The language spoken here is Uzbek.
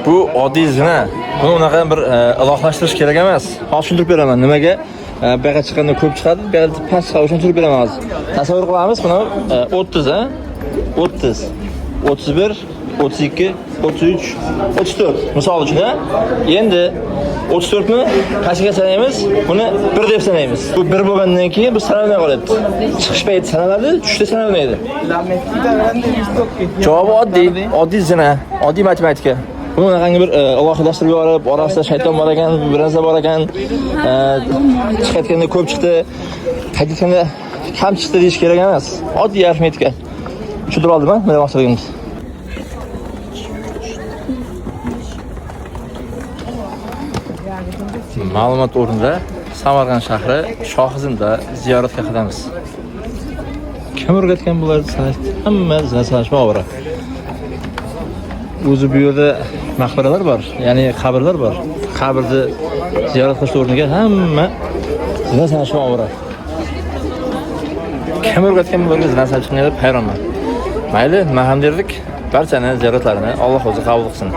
Bu oddiy zina. Buni unaqa bir ilohlashtirish kerak emas. Hozir tushuntirib beraman. Nimaga? Bu yerga chiqqanda ko'p chiqadi, bu yerda past chiqadi, o'shani tushuntirib beraman hozir. Tasavvur qilamiz, buni 30 ha? 30, 31, 32, 33, 34 misol uchun ha. Endi 34 ni qanchaga sanaymiz? Buni 1 deb sanaymiz. Bu 1 bo'lgandan keyin bu sanalmay qolyapti. Chiqish payti sanaladi, tushda sanalmaydi. Javob oddiy zina, oddiy matematika. Buni qanday bir alohiylashtirib yuborib, orasida shayton bor ekan, birinza bor ekan, chiqayotganda ko'p chiqdi, qaytganda kam chiqdi deyish kerak emas. Oddiy arifmetika. Tushuntirib oldimmi? Nima maqsadingiz? Ma'lumot o'rnida Samarqand shahri Shohizinda ziyoratga qadamiz. Kim o'rgatgan bularni sanash? Hamma zina sanashma ovora. O'zi bu yerda maqbaralar bor, ya'ni qabrlar bor. Qabrni ziyorat qilish o'rniga hamma zina sanashma ovora. Kim o'rgatgan bularga zina sanashni deb hayronman. Mayli, nima ham derdik? Barchani ziyoratlarini Alloh o'zi qabul qilsin.